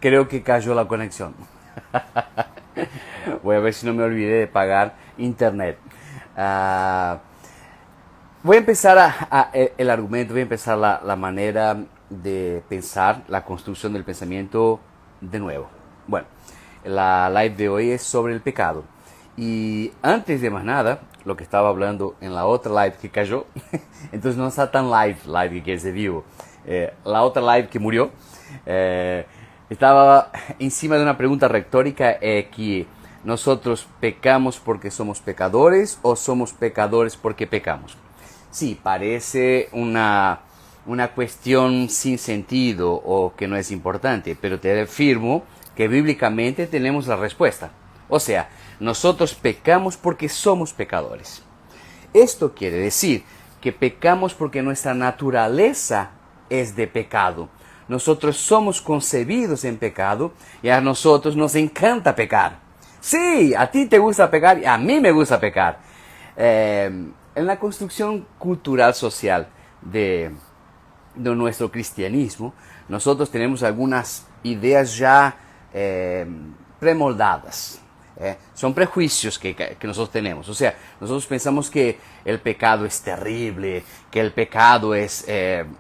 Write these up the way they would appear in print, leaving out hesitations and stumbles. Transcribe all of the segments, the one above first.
Creo que cayó la conexión. Voy a ver si no me olvidé de pagar internet. Ah, voy a empezar el argumento, voy a empezar la manera de pensar, la construcción del pensamiento de nuevo. Bueno, la live de hoy es sobre el pecado. Y antes de más nada, lo que estaba hablando en la otra live que cayó, entonces no está tan live que quiere decir vivo. La otra live que murió, estaba encima de una pregunta retórica que nosotros pecamos porque somos pecadores o somos pecadores porque pecamos. Sí, parece una cuestión sin sentido o que no es importante, pero te afirmo que bíblicamente tenemos la respuesta. O sea, nosotros pecamos porque somos pecadores. Esto quiere decir que pecamos porque nuestra naturaleza es de pecado. Nosotros somos concebidos en pecado y a nosotros nos encanta pecar. Sí, a ti te gusta pecar y a mí me gusta pecar. En la construcción cultural social de nuestro cristianismo, nosotros tenemos algunas ideas ya premoldadas. Son prejuicios que nosotros tenemos. O sea, nosotros pensamos que el pecado es terrible, que el pecado es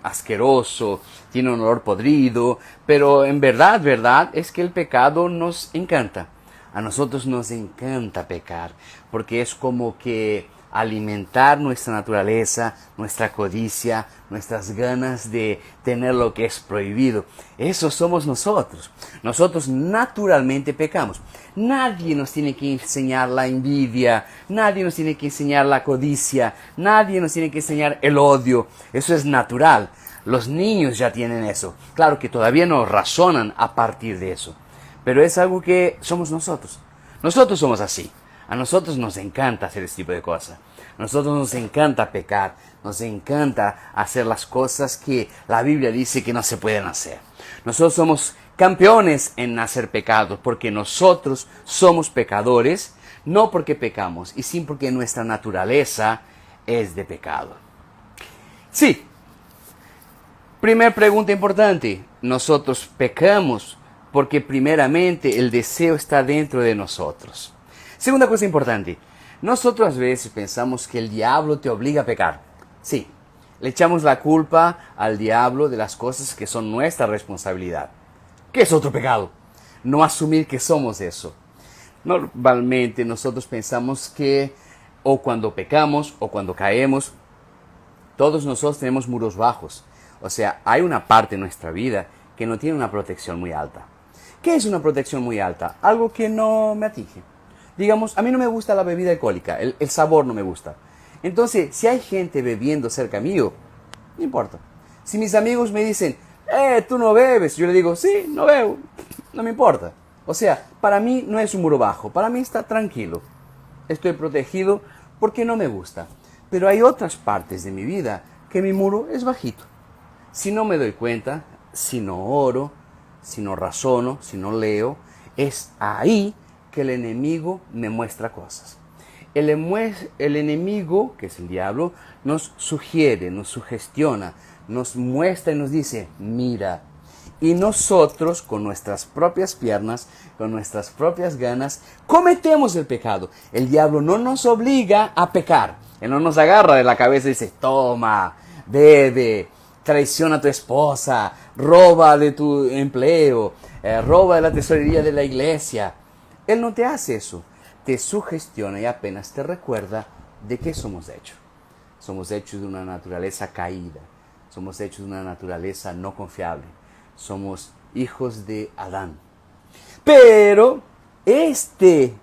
asqueroso, tiene un olor podrido, pero en verdad es que el pecado nos encanta. A nosotros nos encanta pecar, porque es como que alimentar nuestra naturaleza, nuestra codicia, nuestras ganas de tener lo que es prohibido. Eso somos nosotros. Nosotros naturalmente pecamos. Nadie nos tiene que enseñar la envidia, nadie nos tiene que enseñar la codicia, nadie nos tiene que enseñar el odio. Eso es natural. Los niños ya tienen eso. Claro que todavía no razonan a partir de eso, pero es algo que somos nosotros. Nosotros somos así. A nosotros nos encanta hacer este tipo de cosas. A nosotros nos encanta pecar. Nos encanta hacer las cosas que la Biblia dice que no se pueden hacer. Nosotros somos campeones en hacer pecados porque nosotros somos pecadores, no porque pecamos, y sí porque nuestra naturaleza es de pecado. Sí. Primera pregunta importante. Nosotros pecamos porque primeramente el deseo está dentro de nosotros. Segunda cosa importante, nosotros a veces pensamos que el diablo te obliga a pecar. Sí, le echamos la culpa al diablo de las cosas que son nuestra responsabilidad. ¿Qué es otro pecado? No asumir que somos eso. Normalmente nosotros pensamos que o cuando pecamos o cuando caemos, todos nosotros tenemos muros bajos. O sea, hay una parte de nuestra vida que no tiene una protección muy alta. ¿Qué es una protección muy alta? Algo que no me atinge. Digamos, a mí no me gusta la bebida alcohólica, el sabor no me gusta. Entonces, si hay gente bebiendo cerca mío, no importa. Si mis amigos me dicen, tú no bebes, yo le digo, sí, no bebo, no me importa. O sea, para mí no es un muro bajo, para mí está tranquilo. Estoy protegido porque no me gusta. Pero hay otras partes de mi vida que mi muro es bajito. Si no me doy cuenta, si no oro, si no razono, si no leo, es ahí que el enemigo me muestra cosas. El enemigo, que es el diablo, nos sugiere, nos sugestiona, nos muestra y nos dice, mira. Y nosotros, con nuestras propias piernas, con nuestras propias ganas, cometemos el pecado. El diablo no nos obliga a pecar. Él no nos agarra de la cabeza y dice, toma, bebe, traiciona a tu esposa, roba de tu empleo, roba de la tesorería de la iglesia. Él no te hace eso, te sugestiona y apenas te recuerda de qué somos hechos. Somos hechos de una naturaleza caída, somos hechos de una naturaleza no confiable, somos hijos de Adán. Pero este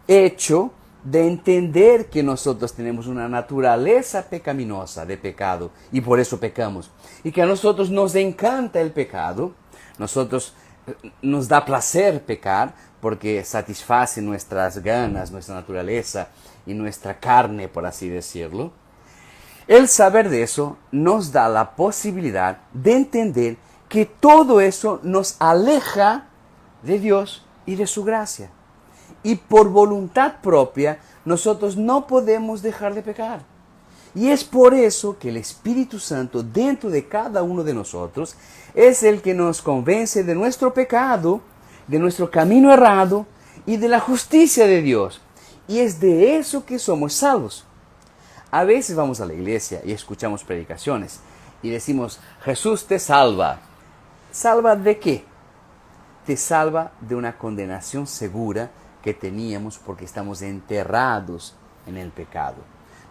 hecho de entender que nosotros tenemos una naturaleza pecaminosa de pecado y por eso pecamos, y que a nosotros nos encanta el pecado, nos da placer pecar, porque satisface nuestras ganas, nuestra naturaleza y nuestra carne, por así decirlo. El saber de eso nos da la posibilidad de entender que todo eso nos aleja de Dios y de su gracia. Y por voluntad propia, nosotros no podemos dejar de pecar. Y es por eso que el Espíritu Santo dentro de cada uno de nosotros es el que nos convence de nuestro pecado de nuestro camino errado y de la justicia de Dios. Y es de eso que somos salvos. A veces vamos a la iglesia y escuchamos predicaciones y decimos, Jesús te salva. ¿Salva de qué? Te salva de una condenación segura que teníamos porque estamos enterrados en el pecado.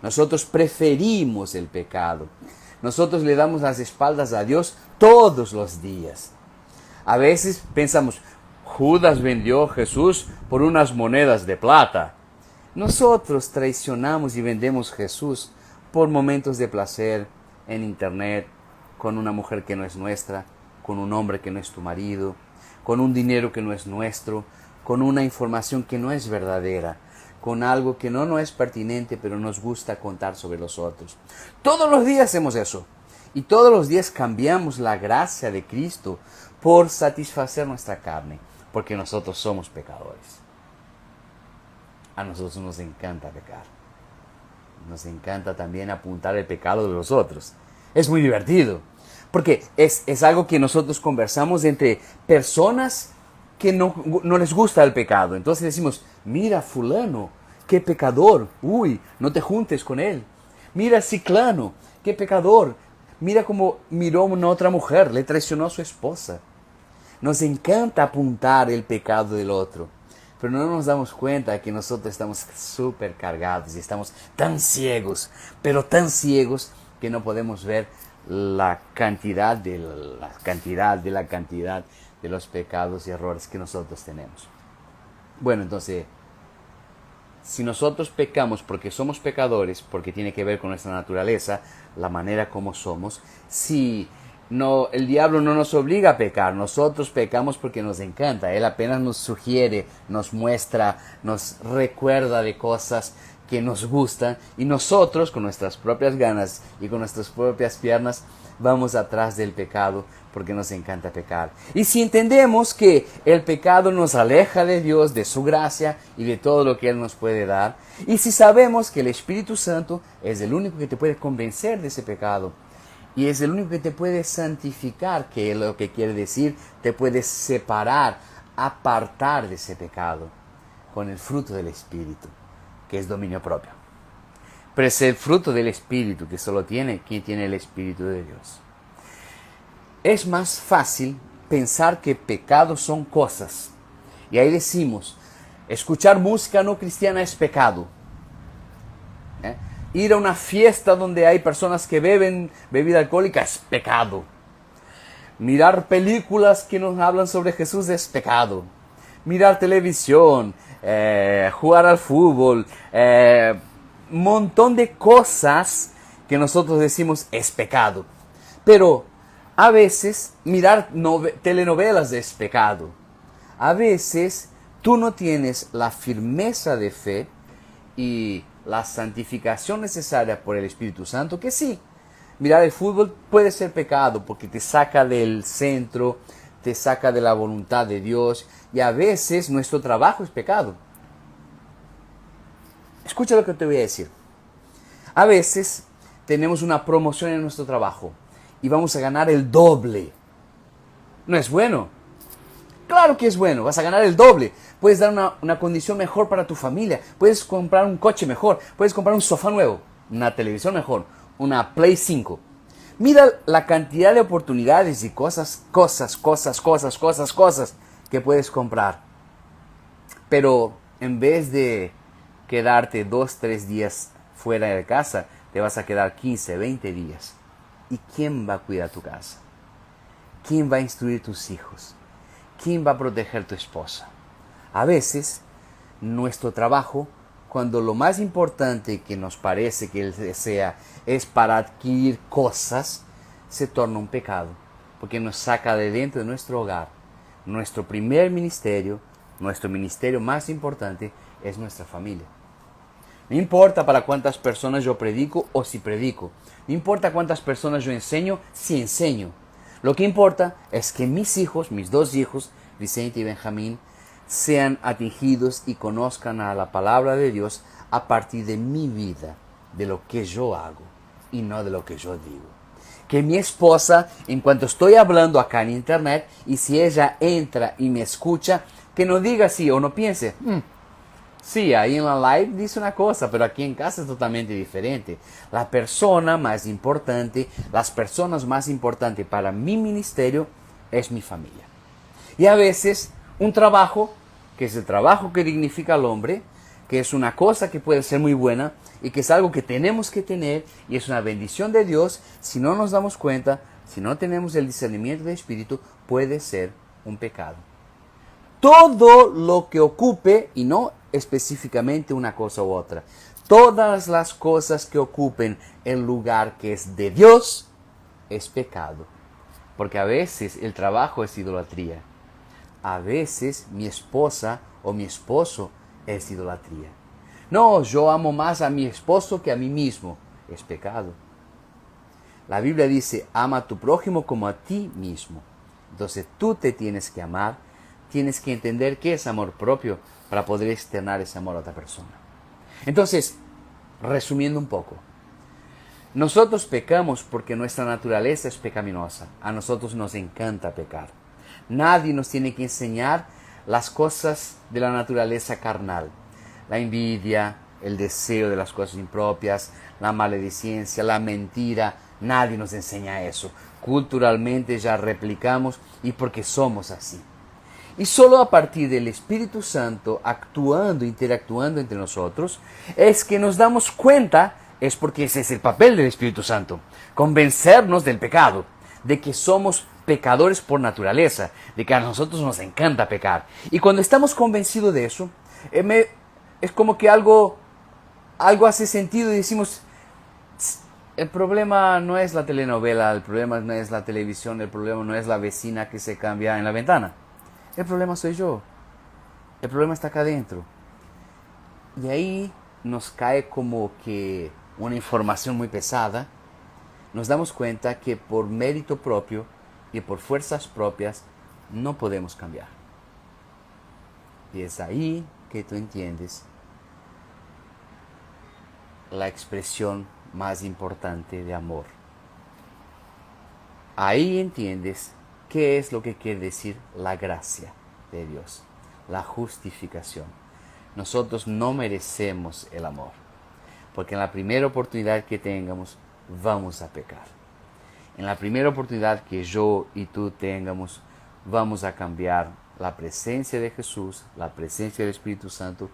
Nosotros preferimos el pecado. Nosotros le damos las espaldas a Dios todos los días. A veces pensamos, Judas vendió a Jesús por unas monedas de plata. Nosotros traicionamos y vendemos a Jesús por momentos de placer en internet, con una mujer que no es nuestra, con un hombre que no es tu marido, con un dinero que no es nuestro, con una información que no es verdadera, con algo que no es pertinente, pero nos gusta contar sobre los otros. Todos los días hacemos eso. Y todos los días cambiamos la gracia de Cristo por satisfacer nuestra carne, porque nosotros somos pecadores. A nosotros nos encanta pecar. Nos encanta también apuntar el pecado de los otros. Es muy divertido, porque es algo que nosotros conversamos entre personas que no les gusta el pecado. Entonces decimos, mira fulano, qué pecador, uy, no te juntes con él. Mira ciclano, qué pecador, mira cómo miró a una otra mujer, le traicionó a su esposa. Nos encanta apuntar el pecado del otro, pero no nos damos cuenta de que nosotros estamos súper cargados y estamos tan ciegos, pero tan ciegos que no podemos ver la cantidad de los pecados y errores que nosotros tenemos. Bueno, entonces, si nosotros pecamos porque somos pecadores, porque tiene que ver con nuestra naturaleza, la manera como somos, si no, el diablo no nos obliga a pecar, nosotros pecamos porque nos encanta. Él apenas nos sugiere, nos muestra, nos recuerda de cosas que nos gustan y nosotros con nuestras propias ganas y con nuestras propias piernas vamos atrás del pecado porque nos encanta pecar. Y si entendemos que el pecado nos aleja de Dios, de su gracia y de todo lo que Él nos puede dar, y si sabemos que el Espíritu Santo es el único que te puede convencer de ese pecado, y es el único que te puede santificar, que es lo que quiere decir, te puede separar, apartar de ese pecado, con el fruto del Espíritu, que es dominio propio. Pero es el fruto del Espíritu que solo tiene quien tiene el Espíritu de Dios. Es más fácil pensar que pecados son cosas. Y ahí decimos, escuchar música no cristiana es pecado. Ir a una fiesta donde hay personas que beben bebida alcohólica es pecado. Mirar películas que nos hablan sobre Jesús es pecado. Mirar televisión, jugar al fútbol, montón de cosas que nosotros decimos es pecado. Pero a veces mirar telenovelas es pecado. A veces tú no tienes la firmeza de fe y la santificación necesaria por el Espíritu Santo, que sí, mirar el fútbol puede ser pecado porque te saca del centro, te saca de la voluntad de Dios, y a veces nuestro trabajo es pecado. Escucha lo que te voy a decir. A veces tenemos una promoción en nuestro trabajo y vamos a ganar el doble. ¿No es bueno? Claro que es bueno, vas a ganar el doble. Puedes dar una condición mejor para tu familia. Puedes comprar un coche mejor. Puedes comprar un sofá nuevo. Una televisión mejor. Una Play 5. Mira la cantidad de oportunidades y cosas que puedes comprar. Pero en vez de quedarte 2-3 días fuera de casa, te vas a quedar 15-20 días. ¿Y quién va a cuidar tu casa? ¿Quién va a instruir tus hijos? ¿Quién va a proteger tu esposa? A veces, nuestro trabajo, cuando lo más importante que nos parece que sea es para adquirir cosas, se torna un pecado, porque nos saca de dentro de nuestro hogar. Nuestro primer ministerio, nuestro ministerio más importante es nuestra familia. No importa para cuántas personas yo predico o si predico. No importa cuántas personas yo enseño, si enseño. Lo que importa es que mis hijos, mis 2 hijos, Vicente y Benjamín, sean atingidos y conozcan a la palabra de Dios a partir de mi vida, de lo que yo hago y no de lo que yo digo. que mi esposa, en cuanto estoy hablando acá en internet, y si ella entra y me escucha, que no diga así o no piense, sí, ahí en la live dice una cosa, pero aquí en casa es totalmente diferente. La persona más importante, las personas más importantes para mi ministerio es mi familia. Y a veces un trabajo, que es el trabajo que dignifica al hombre, que es una cosa que puede ser muy buena y que es algo que tenemos que tener y es una bendición de Dios, si no nos damos cuenta, si no tenemos el discernimiento del Espíritu, puede ser un pecado. Todo lo que ocupe, y no específicamente una cosa u otra, todas las cosas que ocupen el lugar que es de Dios, es pecado. Porque a veces el trabajo es idolatría. A veces mi esposa o mi esposo es idolatría. No, yo amo más a mi esposo que a mí mismo. Es pecado. La Biblia dice, ama a tu prójimo como a ti mismo. Entonces tú te tienes que amar, tienes que entender qué es amor propio para poder externar ese amor a otra persona. Entonces, resumiendo un poco, nosotros pecamos porque nuestra naturaleza es pecaminosa. A nosotros nos encanta pecar. Nadie nos tiene que enseñar las cosas de la naturaleza carnal. La envidia, el deseo de las cosas impropias, la maledicencia, la mentira. Nadie nos enseña eso. Culturalmente ya replicamos y porque somos así. Y solo a partir del Espíritu Santo actuando, interactuando entre nosotros, es que nos damos cuenta, es porque ese es el papel del Espíritu Santo, convencernos del pecado, de que somos pecadores por naturaleza, de que a nosotros nos encanta pecar. Y cuando estamos convencidos de eso, es como que algo hace sentido y decimos, el problema no es la telenovela, el problema no es la televisión, el problema no es la vecina que se cambia en la ventana. El problema soy yo. El problema está acá adentro. Y ahí nos cae como que una información muy pesada. Nos damos cuenta que por mérito propio y por fuerzas propias no podemos cambiar. Y es ahí que tú entiendes la expresión más importante de amor. Ahí entiendes qué es lo que quiere decir la gracia de Dios, la justificación. Nosotros no merecemos el amor, porque en la primera oportunidad que tengamos, vamos a pecar. En la primera oportunidad que yo y tú tengamos, vamos a cambiar la presencia de Jesús, la presencia del Espíritu Santo,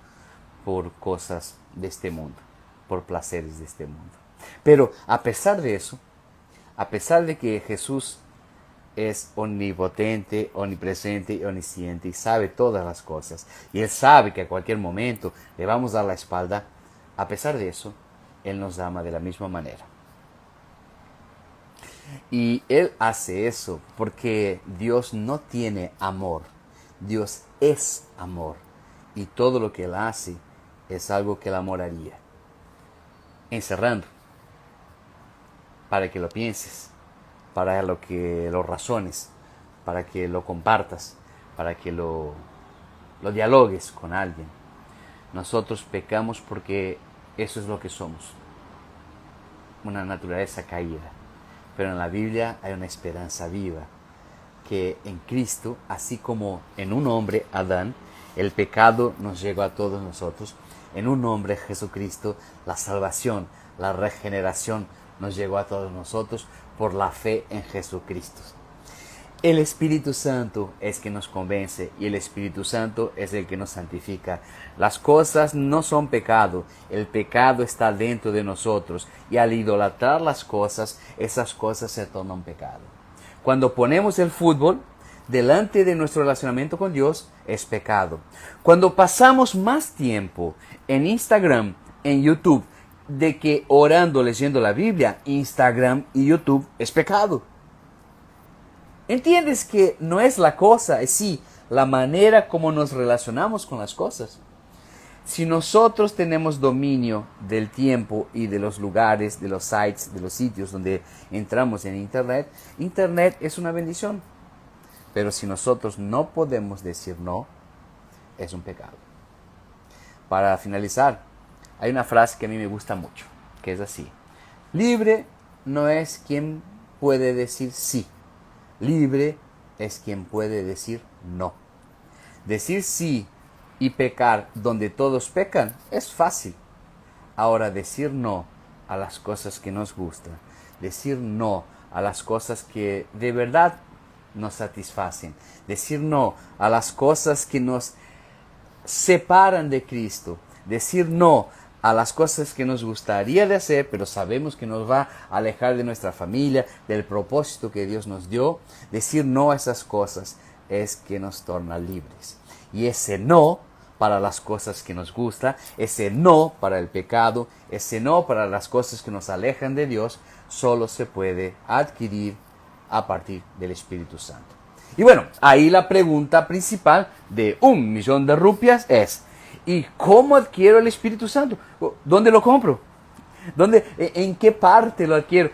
por cosas de este mundo, por placeres de este mundo. Pero a pesar de eso, a pesar de que Jesús es omnipotente, omnipresente y omnisciente y sabe todas las cosas, y Él sabe que a cualquier momento le vamos a dar la espalda, a pesar de eso, Él nos ama de la misma manera. Y Él hace eso porque Dios no tiene amor, Dios es amor, y todo lo que Él hace es algo que el amor haría. Encerrando, para que lo pienses, para que lo razones, para que lo compartas, para que lo dialogues con alguien. Nosotros pecamos porque eso es lo que somos, una naturaleza caída. Pero en la Biblia hay una esperanza viva, que en Cristo, así como en un hombre, Adán, el pecado nos llegó a todos nosotros, en un hombre, Jesucristo, la salvación, la regeneración nos llegó a todos nosotros por la fe en Jesucristo. El Espíritu Santo es que nos convence y el Espíritu Santo es el que nos santifica. Las cosas no son pecado, el pecado está dentro de nosotros y al idolatrar las cosas, esas cosas se tornan pecado. Cuando ponemos el fútbol delante de nuestro relacionamiento con Dios, es pecado. Cuando pasamos más tiempo en Instagram, en YouTube, de que orando, leyendo la Biblia, Instagram y YouTube es pecado. ¿Entiendes que no es la cosa, es sí la manera como nos relacionamos con las cosas? Si nosotros tenemos dominio del tiempo y de los lugares, de los sites, de los sitios donde entramos en Internet, Internet es una bendición. Pero si nosotros no podemos decir no, es un pecado. Para finalizar, hay una frase que a mí me gusta mucho, que es así: libre no es quien puede decir sí. Libre es quien puede decir no. Decir sí y pecar donde todos pecan es fácil. Ahora, decir no a las cosas que nos gustan, decir no a las cosas que de verdad nos satisfacen, decir no a las cosas que nos separan de Cristo, decir no a las cosas que nos gustaría de hacer, pero sabemos que nos va a alejar de nuestra familia, del propósito que Dios nos dio. Decir no a esas cosas es que nos torna libres. Y ese no para las cosas que nos gusta, ese no para el pecado, ese no para las cosas que nos alejan de Dios, solo se puede adquirir a partir del Espíritu Santo. Y bueno, ahí la pregunta principal de 1.000.000 de rupias es: ¿y cómo adquiero el Espíritu Santo? ¿Dónde lo compro? ¿En qué parte lo adquiero?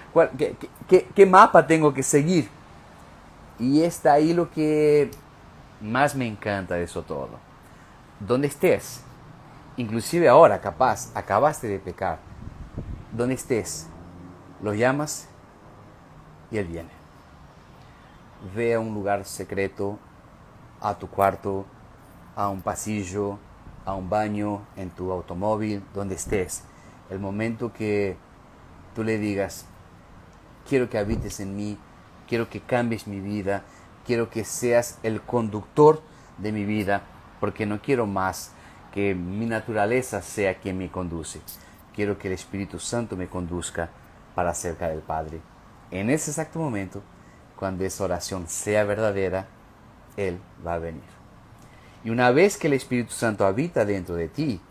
¿Qué mapa tengo que seguir? Y está ahí lo que más me encanta de eso todo. Donde estés, inclusive ahora capaz, acabaste de pecar, donde estés, lo llamas y Él viene. Ve a un lugar secreto, a tu cuarto, a un pasillo, a un baño, en tu automóvil, donde estés. El momento que tú le digas: quiero que habites en mí, quiero que cambies mi vida, quiero que seas el conductor de mi vida, porque no quiero más que mi naturaleza sea quien me conduce. Quiero que el Espíritu Santo me conduzca para cerca del Padre. En ese exacto momento, cuando esa oración sea verdadera, Él va a venir. Y una vez que el Espíritu Santo habita dentro de ti,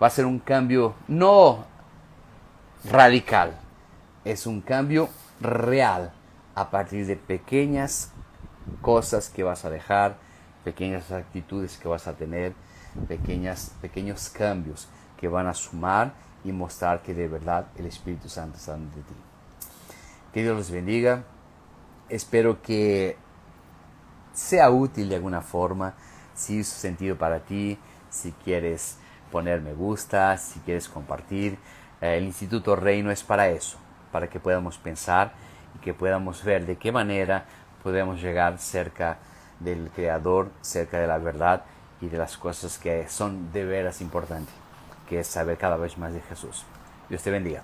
va a ser un cambio no radical, es un cambio real a partir de pequeñas cosas que vas a dejar, pequeñas actitudes que vas a tener, pequeños cambios que van a sumar y mostrar que de verdad el Espíritu Santo está dentro de ti. Que Dios los bendiga. Espero que sea útil de alguna forma, si hizo sentido para ti, si quieres poner me gusta, si quieres compartir. El Instituto Reino es para eso, para que podamos pensar y que podamos ver de qué manera podemos llegar cerca del Creador, cerca de la verdad y de las cosas que son de veras importantes, que es saber cada vez más de Jesús. Dios te bendiga.